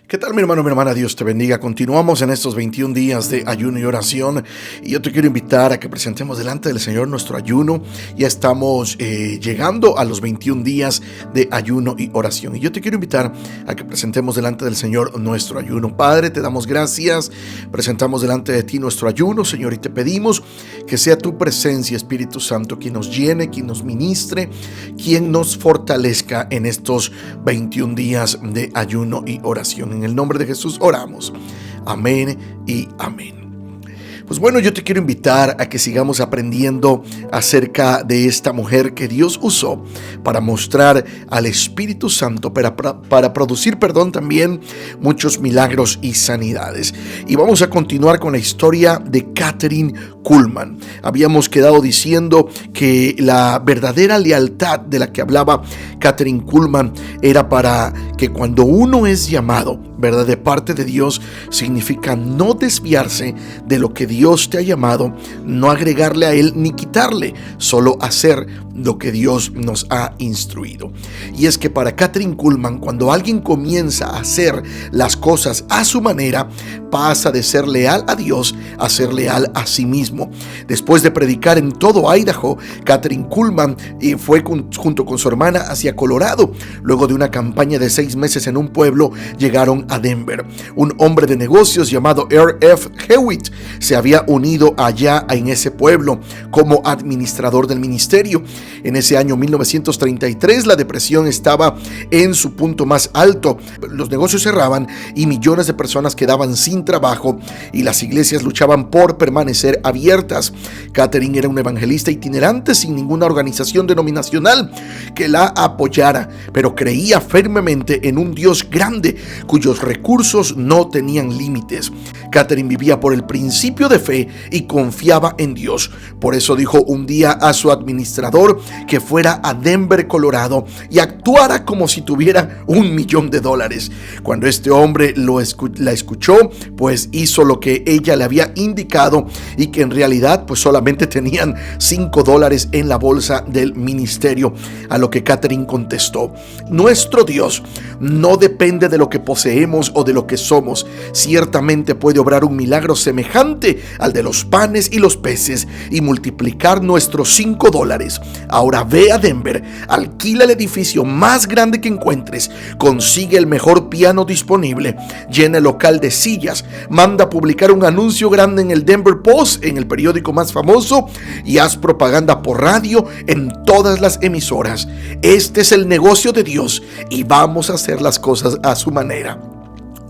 ¿Qué tal, mi hermano, mi hermana? Dios te bendiga. Continuamos en estos 21 días de ayuno y oración, y yo te quiero invitar a que presentemos delante del Señor nuestro ayuno. Ya estamos llegando a los 21 días de ayuno y oración, y yo te quiero invitar a que presentemos delante del Señor nuestro ayuno. Padre, te damos gracias, presentamos delante de ti nuestro ayuno, Señor, y te pedimos que sea tu presencia, Espíritu Santo, quien nos llene, quien nos ministre, quien nos fortalezca en estos 21 días de ayuno y oración. En el nombre de Jesús oramos. Amén y amén. Pues bueno, yo te quiero invitar a que sigamos aprendiendo acerca de esta mujer que Dios usó para mostrar al Espíritu Santo, para producir también muchos milagros y sanidades. Y vamos a continuar con la historia de Kathryn Kuhlman. Habíamos quedado diciendo que la verdadera lealtad de la que hablaba Kathryn Kuhlman era para que cuando uno es llamado, ¿verdad?, de parte de Dios, significa no desviarse de lo que Dios te ha llamado, no agregarle a Él ni quitarle, solo hacer lo que Dios nos ha instruido. Y es que para Kathryn Kuhlman, cuando alguien comienza a hacer las cosas a su manera, pasa de ser leal a Dios a ser leal a sí mismo. Después de predicar en todo Idaho, Kathryn Kuhlman fue junto con su hermana hacia Colorado. Luego de una campaña de 6 meses en un pueblo, llegaron a Denver. Un hombre de negocios llamado R.F. Hewitt se había unido allá en ese pueblo como administrador del ministerio. En ese año 1933, la depresión estaba en su punto más alto. Los negocios cerraban y millones de personas quedaban sin trabajo, y las iglesias luchaban por permanecer abiertas. Kathryn era una evangelista itinerante sin ninguna organización denominacional que la apoyara, pero creía firmemente en un Dios grande cuyos recursos no tenían límites. Kathryn vivía por el principio de fe y confiaba en Dios. Por eso dijo un día a su administrador que fuera a Denver, Colorado, y actuara como si tuviera $1 millón. Cuando este hombre la escuchó, pues hizo lo que ella le había indicado, y que en realidad pues solamente tenían $5 en la bolsa del ministerio. A lo que Kathryn contestó: nuestro Dios no depende de lo que poseemos o de lo que somos. Ciertamente puede obrar un milagro semejante al de los panes y los peces y multiplicar nuestros $5. Ahora ve a Denver, alquila el edificio más grande que encuentres, consigue el mejor piano disponible, llena el local de sillas, manda a publicar un anuncio grande en el Denver Post, en el periódico más famoso, y haz propaganda por radio en todas las emisoras. Este es el negocio de Dios y vamos a hacer las cosas a su manera.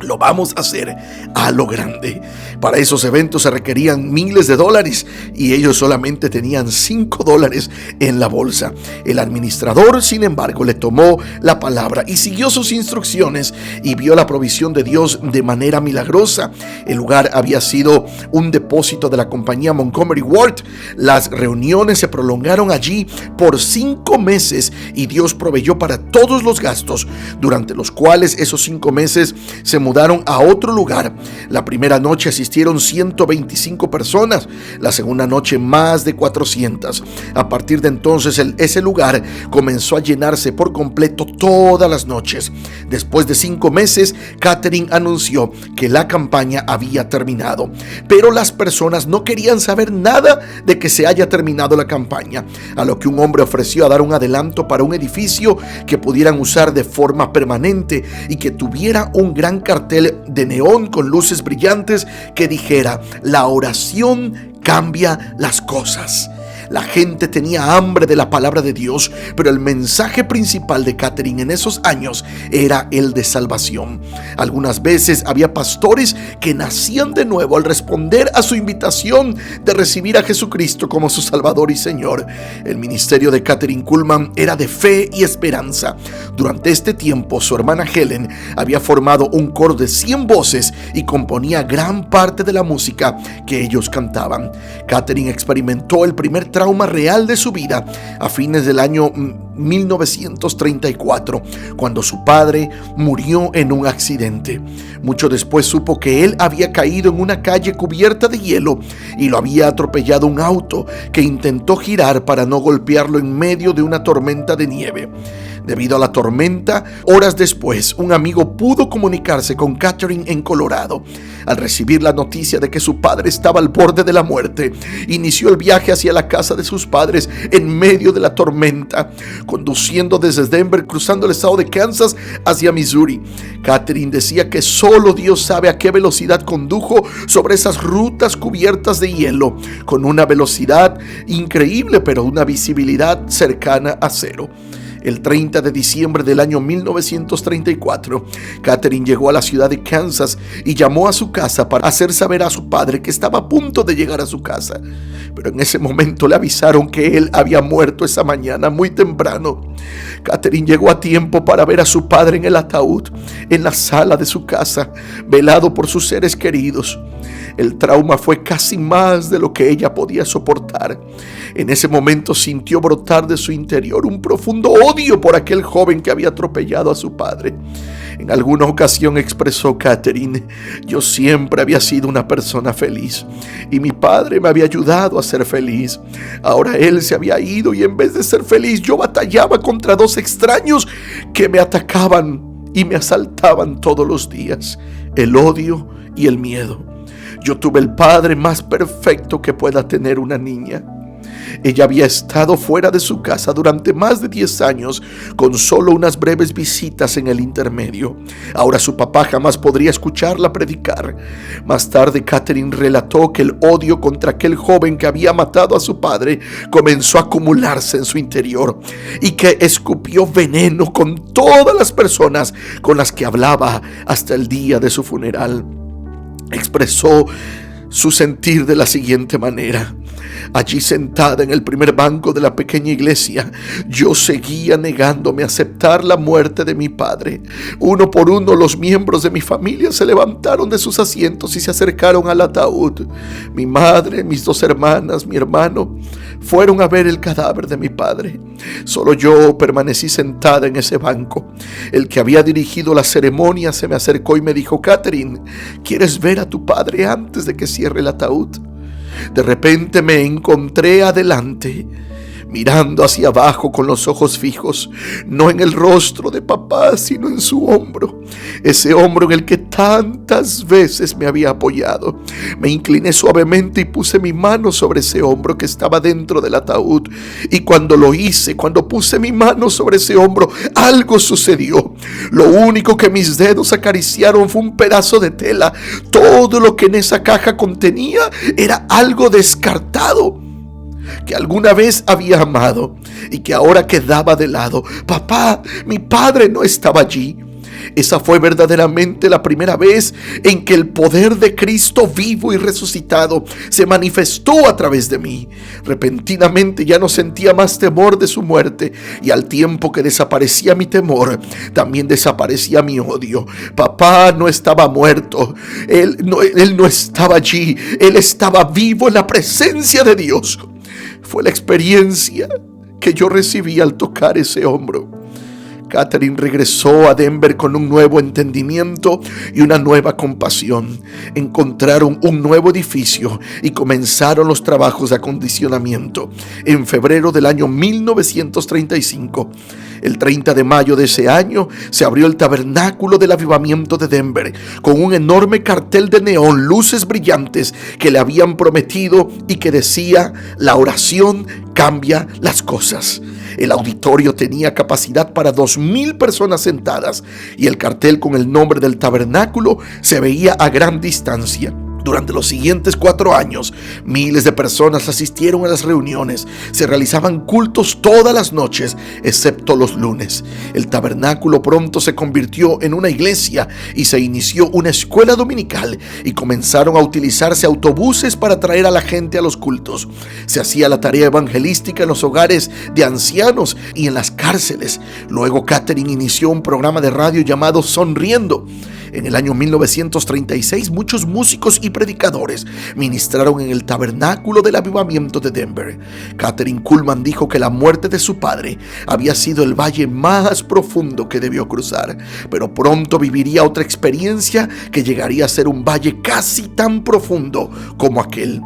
Lo vamos a hacer a lo grande. Para esos eventos se requerían miles de dólares, y ellos solamente tenían $5 en la bolsa. El administrador, sin embargo, le tomó la palabra y siguió sus instrucciones, y vio la provisión de Dios de manera milagrosa. El lugar había sido un depósito de la compañía Montgomery Ward. Las reuniones se prolongaron allí por 5 meses, y Dios proveyó para todos los gastos, durante los cuales esos 5 meses se mudaron a otro lugar. La primera noche asistieron 125 personas, la segunda noche más de 400. A partir de entonces ese lugar comenzó a llenarse por completo todas las noches. Después de 5 meses, Kathryn anunció que la campaña había terminado, pero las personas no querían saber nada de que se haya terminado la campaña, a lo que un hombre ofreció a dar un adelanto para un edificio que pudieran usar de forma permanente y que tuviera un gran cartel de neón con luces brillantes que dijera: la oración cambia las cosas. La gente tenía hambre de la palabra de Dios, pero el mensaje principal de Kathryn en esos años era el de salvación. Algunas veces había pastores que nacían de nuevo al responder a su invitación de recibir a Jesucristo como su Salvador y Señor. El ministerio de Kathryn Kuhlman era de fe y esperanza. Durante este tiempo, su hermana Helen había formado un coro de 100 voces y componía gran parte de la música que ellos cantaban. Kathryn experimentó el primer trauma real de su vida a fines del año 1934, cuando su padre murió en un accidente. Mucho después supo que él había caído en una calle cubierta de hielo y lo había atropellado un auto que intentó girar para no golpearlo en medio de una tormenta de nieve. Debido a la tormenta, horas después, un amigo pudo comunicarse con Catherine en Colorado. Al recibir la noticia de que su padre estaba al borde de la muerte, inició el viaje hacia la casa de sus padres en medio de la tormenta, conduciendo desde Denver, cruzando el estado de Kansas hacia Missouri. Catherine decía que solo Dios sabe a qué velocidad condujo sobre esas rutas cubiertas de hielo, con una velocidad increíble, pero una visibilidad cercana a cero. El 30 de diciembre del año 1934, Catherine llegó a la ciudad de Kansas y llamó a su casa para hacer saber a su padre que estaba a punto de llegar a su casa. Pero en ese momento le avisaron que él había muerto esa mañana muy temprano. Catherine llegó a tiempo para ver a su padre en el ataúd, en la sala de su casa, velado por sus seres queridos. El trauma fue casi más de lo que ella podía soportar. En ese momento sintió brotar de su interior un profundo odio por aquel joven que había atropellado a su padre. En alguna ocasión expresó Catherine: yo siempre había sido una persona feliz y mi padre me había ayudado a ser feliz. Ahora él se había ido y en vez de ser feliz yo batallaba contra dos extraños que me atacaban y me asaltaban todos los días: el odio y el miedo. Yo tuve el padre más perfecto que pueda tener una niña. Ella había estado fuera de su casa durante más de 10 años, con solo unas breves visitas en el intermedio. Ahora su papá jamás podría escucharla predicar. Más tarde, Catherine relató que el odio contra aquel joven que había matado a su padre comenzó a acumularse en su interior y que escupió veneno con todas las personas con las que hablaba hasta el día de su funeral. Expresó su sentir de la siguiente manera: allí sentada en el primer banco de la pequeña iglesia, yo seguía negándome a aceptar la muerte de mi padre. Uno por uno los miembros de mi familia se levantaron de sus asientos y se acercaron al ataúd. Mi madre, mis 2 hermanas, mi hermano, fueron a ver el cadáver de mi padre. Solo yo permanecí sentada en ese banco. El que había dirigido la ceremonia se me acercó y me dijo: Catherine, ¿quieres ver a tu padre antes de que cierre el ataúd? De repente me encontré adelante, mirando hacia abajo con los ojos fijos, no en el rostro de papá, sino en su hombro, ese hombro en el que tantas veces me había apoyado. Me incliné suavemente y puse mi mano sobre ese hombro que estaba dentro del ataúd. Y cuando lo hice, cuando puse mi mano sobre ese hombro, algo sucedió. Lo único que mis dedos acariciaron fue un pedazo de tela. Todo lo que en esa caja contenía era algo descartado, que alguna vez había amado y que ahora quedaba de lado. Papá, mi padre no estaba allí. Esa fue verdaderamente la primera vez en que el poder de Cristo vivo y resucitado se manifestó a través de mí. Repentinamente ya no sentía más temor de su muerte, y al tiempo que desaparecía mi temor, también desaparecía mi odio. Papá no estaba muerto, él no estaba allí, él estaba vivo en la presencia de Dios. Fue la experiencia que yo recibí al tocar ese hombro. Catherine regresó a Denver con un nuevo entendimiento y una nueva compasión. Encontraron un nuevo edificio y comenzaron los trabajos de acondicionamiento. En febrero del año 1935, el 30 de mayo de ese año, se abrió el Tabernáculo del Avivamiento de Denver con un enorme cartel de neón, luces brillantes que le habían prometido y que decía: la oración cambia las cosas. El auditorio tenía capacidad para 2,000 personas sentadas y el cartel con el nombre del tabernáculo se veía a gran distancia. Durante los siguientes 4 años, miles de personas asistieron a las reuniones. Se realizaban cultos todas las noches, excepto los lunes. El tabernáculo pronto se convirtió en una iglesia y se inició una escuela dominical, y comenzaron a utilizarse autobuses para traer a la gente a los cultos. Se hacía la tarea evangelística en los hogares de ancianos y en las cárceles. Luego Catherine inició un programa de radio llamado Sonriendo. En el año 1936, muchos músicos y predicadores ministraron en el Tabernáculo del Avivamiento de Denver. Catherine Kuhlman dijo que la muerte de su padre había sido el valle más profundo que debió cruzar, pero pronto viviría otra experiencia que llegaría a ser un valle casi tan profundo como aquel.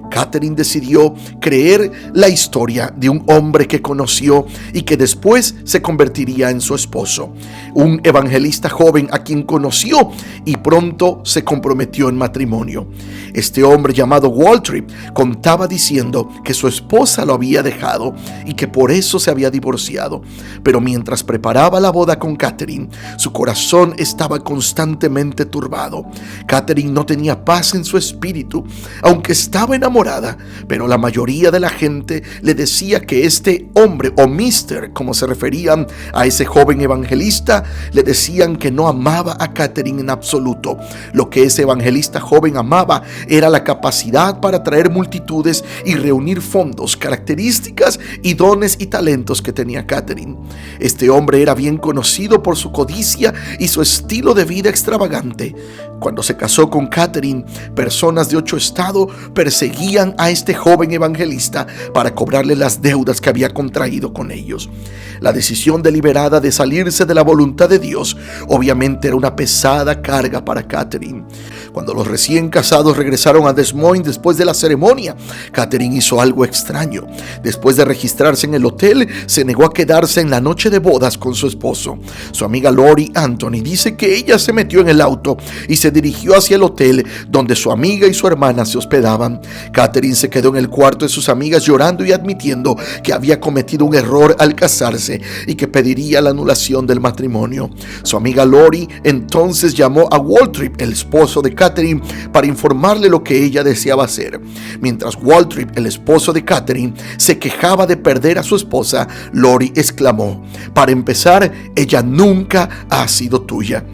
Catherine decidió creer la historia de un hombre que conoció y que después se convertiría en su esposo, un evangelista joven a quien conoció y pronto se comprometió en matrimonio. Este hombre llamado Waltrip contaba diciendo que su esposa lo había dejado y que por eso se había divorciado, pero mientras preparaba la boda con Catherine, su corazón estaba constantemente turbado. Catherine no tenía paz en su espíritu, aunque estaba enamorada, pero la mayoría de la gente le decía que este hombre, o Mister, como se referían a ese joven evangelista, le decían que no amaba a Catherine en absoluto. Lo que ese evangelista joven amaba era la capacidad para atraer multitudes y reunir fondos, características y dones y talentos que tenía Catherine. Este hombre era bien conocido por su codicia y su estilo de vida extravagante. Cuando se casó con Catherine, personas de 8 estados perseguían a este joven evangelista para cobrarle las deudas que había contraído con ellos. La decisión deliberada de salirse de la voluntad de Dios obviamente era una pesada carga para Catherine. Cuando los recién casados regresaron a Des Moines después de la ceremonia, Catherine hizo algo extraño. Después de registrarse en el hotel, se negó a quedarse en la noche de bodas con su esposo. Su amiga Lori Anthony dice que ella se metió en el auto y se dirigió hacia el hotel donde su amiga y su hermana se hospedaban. Catherine se quedó en el cuarto de sus amigas llorando y admitiendo que había cometido un error al casarse y que pediría la anulación del matrimonio. Su amiga Lori entonces llamó a Waltrip, el esposo de Catherine, para informarle lo que ella deseaba hacer. Mientras Waltrip, el esposo de Catherine, se quejaba de perder a su esposa, Lori exclamó: "Para empezar, ella nunca ha sido tuya".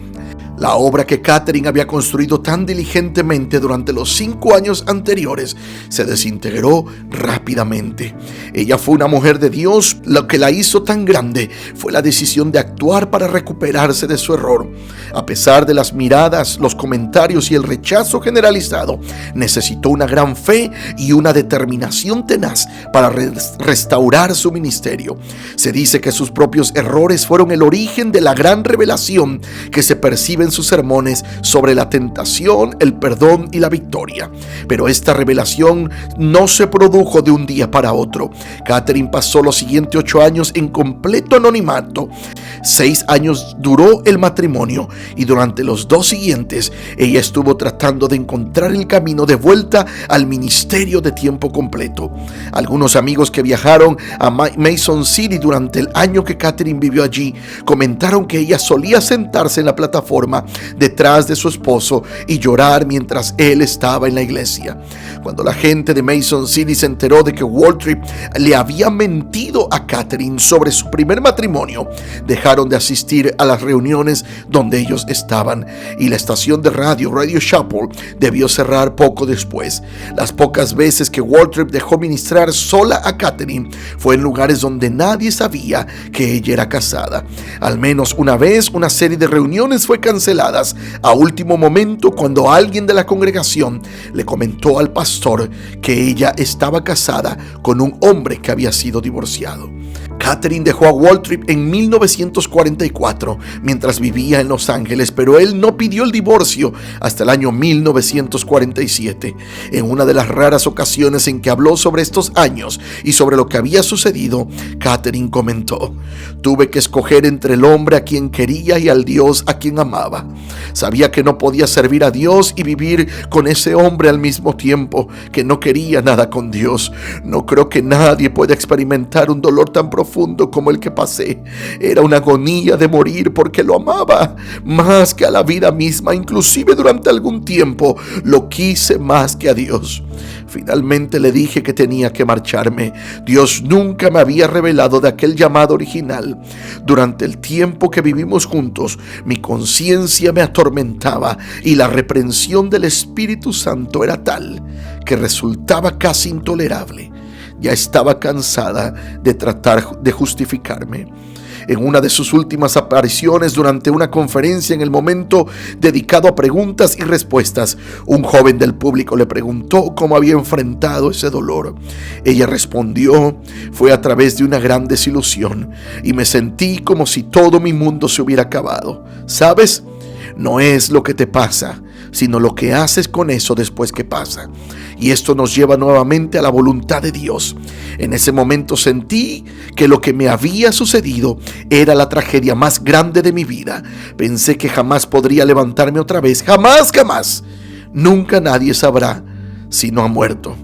La obra que Catherine había construido tan diligentemente durante los 5 años anteriores se desintegró rápidamente. Ella fue una mujer de Dios. Lo que la hizo tan grande fue la decisión de actuar para recuperarse de su error. A pesar de las miradas, los comentarios y el rechazo generalizado, necesitó una gran fe y una determinación tenaz para restaurar su ministerio. Se dice que sus propios errores fueron el origen de la gran revelación que se percibe en sus sermones sobre la tentación, el perdón y la victoria. Pero esta revelación no se produjo de un día para otro. Catherine pasó los siguientes 8 años en completo anonimato. 6 años duró el matrimonio y durante los 2 siguientes ella estuvo tratando de encontrar el camino de vuelta al ministerio de tiempo completo. Algunos amigos que viajaron a Mason City durante el año que Catherine vivió allí comentaron que ella solía sentarse en la plataforma detrás de su esposo y llorar mientras él estaba en la iglesia. Cuando la gente de Mason City se enteró de que Waltrip le había mentido a Catherine sobre su primer matrimonio, dejaron de asistir a las reuniones donde ellos estaban, y la estación de Radio Chapel debió cerrar poco después. Las pocas veces que Waltrip dejó ministrar sola a Catherine fue en lugares donde nadie sabía que ella era casada. Al menos una vez, una serie de reuniones fue canceladas a último momento cuando alguien de la congregación le comentó al pastor que ella estaba casada con un hombre que había sido divorciado. Catherine dejó a Waltrip en 1944 mientras vivía en Los Ángeles, pero él no pidió el divorcio hasta el año 1947. En una de las raras ocasiones en que habló sobre estos años y sobre lo que había sucedido, Catherine comentó: "Tuve que escoger entre el hombre a quien quería y al Dios a quien amaba. Sabía que no podía servir a Dios y vivir con ese hombre al mismo tiempo, que no quería nada con Dios. No creo que nadie pueda experimentar un dolor tan profundo como el que pasé. Era una agonía de morir porque lo amaba más que a la vida misma. Inclusive durante algún tiempo lo quise más que a Dios. Finalmente le dije que tenía que marcharme. Dios nunca me había revelado de aquel llamado original. Durante el tiempo que vivimos juntos, mi conciencia me atormentaba y la reprensión del Espíritu Santo era tal que resultaba casi intolerable. Ya estaba cansada de tratar de justificarme". En una de sus últimas apariciones durante una conferencia, en el momento dedicado a preguntas y respuestas, un joven del público le preguntó cómo había enfrentado ese dolor. Ella respondió: "Fue a través de una gran desilusión y me sentí como si todo mi mundo se hubiera acabado. ¿Sabes? No es lo que te pasa, sino lo que haces con eso después que pasa. Y esto nos lleva nuevamente a la voluntad de Dios. En ese momento sentí que lo que me había sucedido era la tragedia más grande de mi vida. Pensé que jamás podría levantarme otra vez. Jamás, jamás. Nunca nadie sabrá si no ha muerto.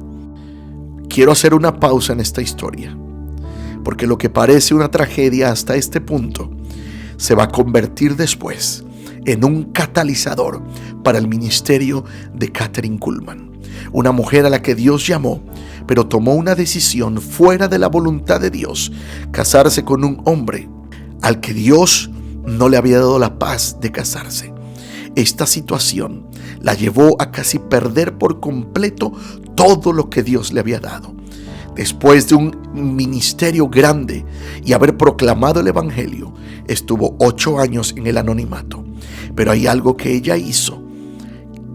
Quiero hacer una pausa en esta historia, porque lo que parece una tragedia hasta este punto se va a convertir después en un catalizador para el ministerio de Kathryn Kuhlman, una mujer a la que Dios llamó, pero tomó una decisión fuera de la voluntad de Dios: casarse con un hombre al que Dios no le había dado la paz de casarse. Esta situación la llevó a casi perder por completo todo lo que Dios le había dado. Después de un ministerio grande y haber proclamado el evangelio, estuvo 8 años en el anonimato. Pero hay algo que ella hizo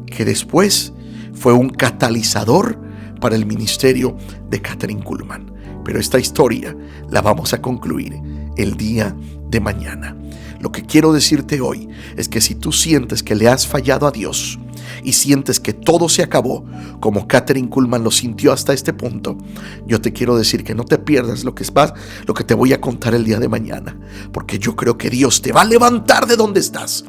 que después fue un catalizador para el ministerio de Kathryn Kuhlman. Pero esta historia la vamos a concluir el día de mañana. Lo que quiero decirte hoy es que si tú sientes que le has fallado a Dios y sientes que todo se acabó, como Kathryn Kuhlman lo sintió hasta este punto, yo te quiero decir que no te pierdas lo que te voy a contar el día de mañana, porque yo creo que Dios te va a levantar de donde estás.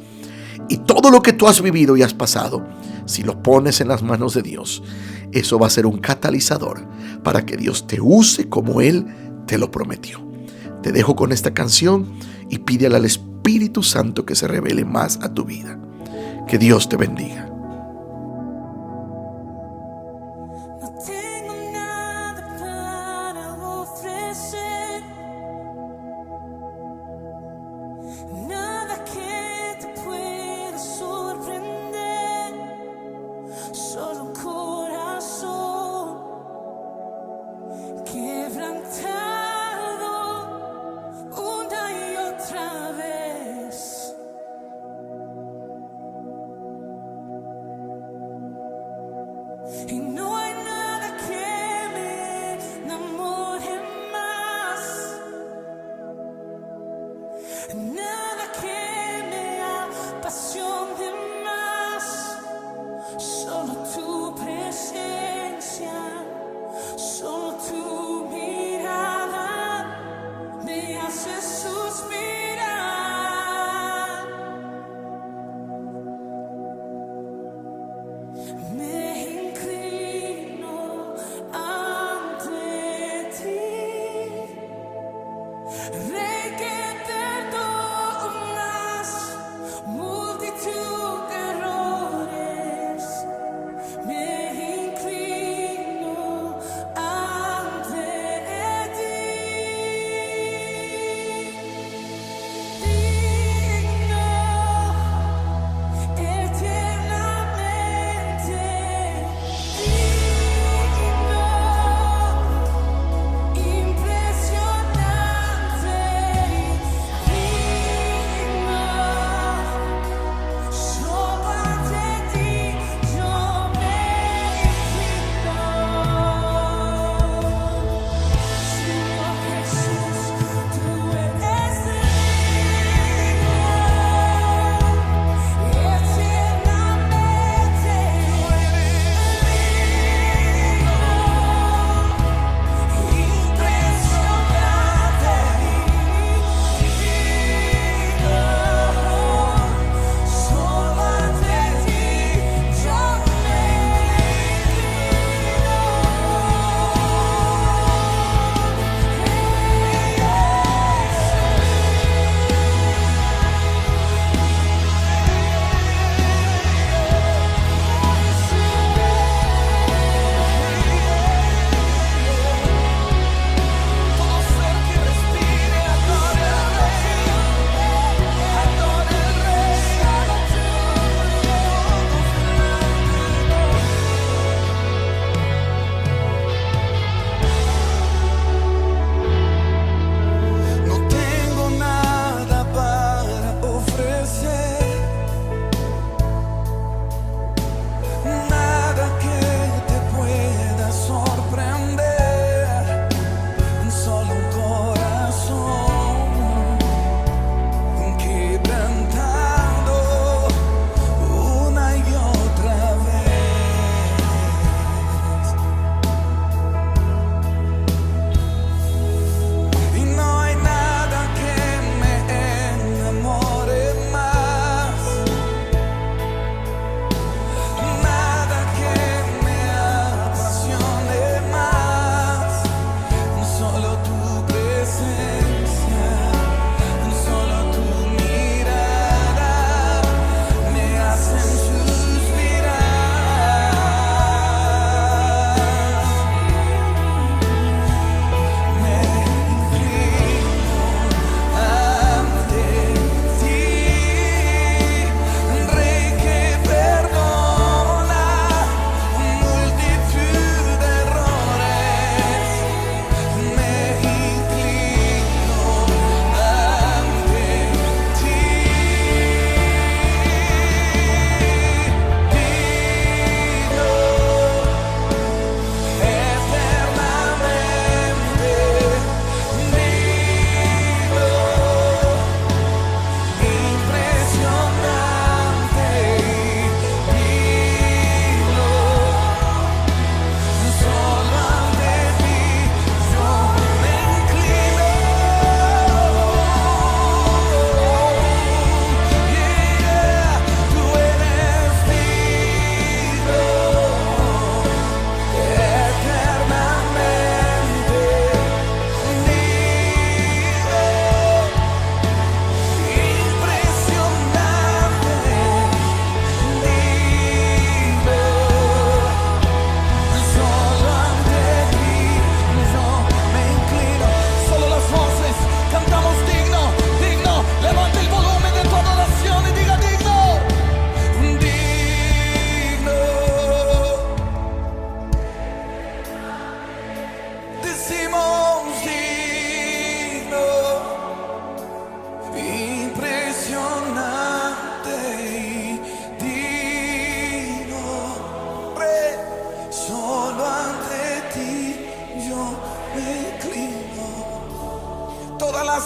Y todo lo que tú has vivido y has pasado, si lo pones en las manos de Dios, eso va a ser un catalizador para que Dios te use como Él te lo prometió. Te dejo con esta canción y pídele al Espíritu Santo que se revele más a tu vida. Que Dios te bendiga. No tengo nada para ofrecer, nada que te pueda sorprender, solo un corazón quebrantado una y otra vez. Y no hay nada que me enamore más, nada que me apasione más, solo tu presencia, solo tu mirada me hace suspirar. Me inclino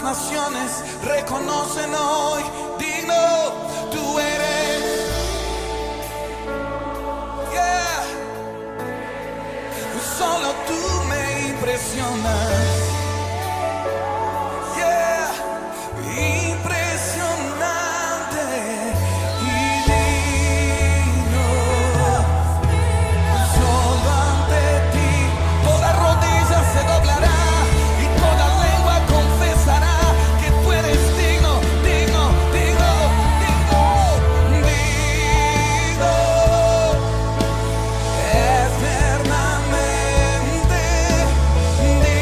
las naciones reconocen hoy, digno tú eres. Yeah. Solo tú me impresionas. Yeah. Impresionante y digno. Solo ante ti toda rodilla se doblará y toda lengua confesará que tú eres digno, digno, digno, digno, digno, eternamente digno.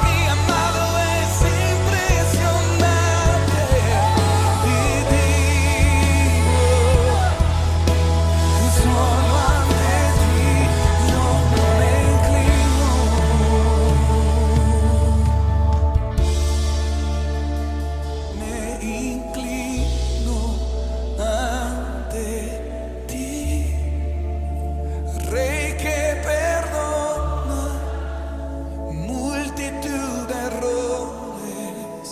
Mi amado es impresionante y digno. Solo ante ti yo me inclino. Me inclino ante ti, Rey que perdona multitud de errores.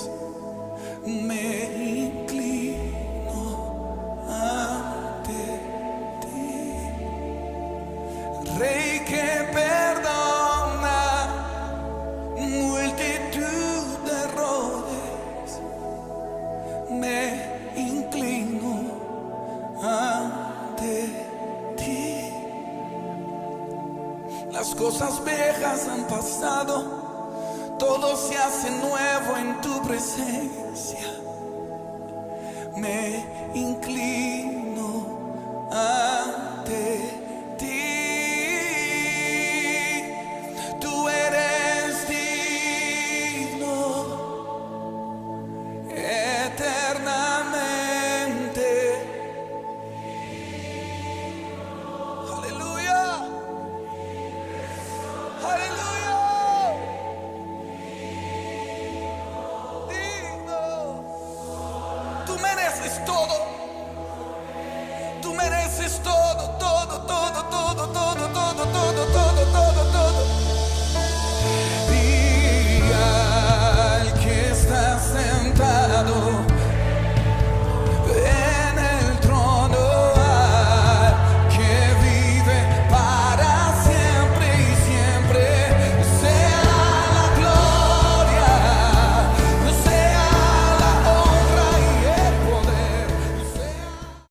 Me inclino ante ti, Rey que perdona multitud de errores. Me inclino ante ti. Las cosas viejas han pasado, todo se hace nuevo en tu presencia. Me inclino ante ti. Tú eres digno eternamente. Aleluya. Aleluya. Digno. Tú mereces todo. Tú mereces todo, todo, todo, todo, todo, todo, todo, todo.